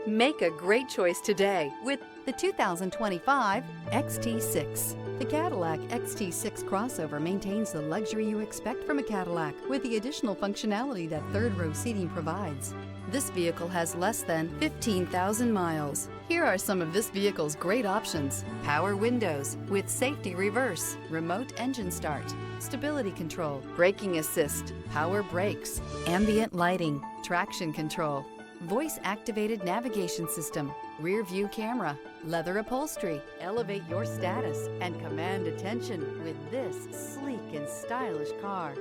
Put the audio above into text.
Make a great choice today with The 2025 XT6. The Cadillac XT6 crossover maintains the luxury you expect from a Cadillac with the additional functionality that third-row seating provides. This vehicle has less than 15,000 miles. Here are some of this vehicle's great options: power windows with safety reverse, remote engine start, stability control, braking assist, power brakes, ambient lighting, traction control, voice-activated navigation system, rear view camera, leather upholstery. Elevate your status and command attention with this sleek and stylish car.